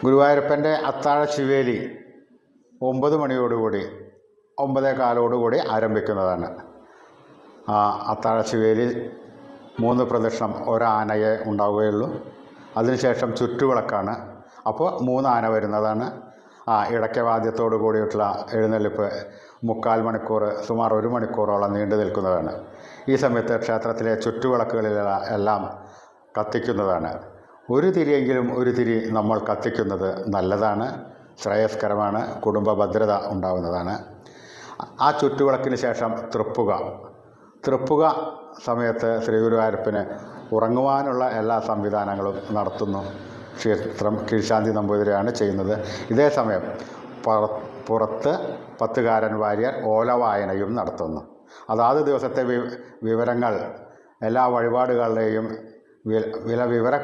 ഗുരുവായൂരപ്പൻ്റെ അത്താഴ ശിവേലി 9 മണിയോടുകൂടി 9:15 ആരംഭിക്കുന്നതാണ്. ആ അത്താഴ ശിവേലി 3 പ്രദക്ഷിണം ഒരാനയെ ഉണ്ടാവുകയുള്ളൂ. അതിനുശേഷം ചുറ്റുവിളക്കാണ്. അപ്പോൾ 3 ആന വരുന്നതാണ്. ഇടയ്ക്കവാദ്യത്തോടു കൂടിയിട്ടുള്ള എഴുന്നള്ളിപ്പ് 3/4 മണിക്കൂർ, സുമാർ 1 മണിക്കൂറോളം നീണ്ടു നിൽക്കുന്നതാണ്. ഈ സമയത്ത് ക്ഷേത്രത്തിലെ ചുറ്റുവിളക്കുകളിലെല്ലാം കത്തിക്കുന്നതാണ്. ഒരു തിരി നമ്മൾ കത്തിക്കുന്നത് നല്ലതാണ്, ശ്രേയസ്കരമാണ്, കുടുംബ ഭദ്രത ഉണ്ടാവുന്നതാണ്. ആ ചുറ്റുവിളക്കിന് ശേഷം തൃപ്പുക സമയത്ത് ശ്രീ ഗുരുവായൂരപ്പന് ഉറങ്ങുവാനുള്ള എല്ലാ സംവിധാനങ്ങളും നടത്തുന്നു. ക്ഷേത്രം കീഴ്ശാന്തി നമ്പൂതിരിയാണ് ചെയ്യുന്നത്. ഇതേ സമയം പുറത്ത് 10കാരൻ വാര്യർ ഓലവായനയും നടത്തുന്നു. അതാത് ദിവസത്തെ വിവരങ്ങൾ, എല്ലാ വഴിപാടുകളുടെയും വിവര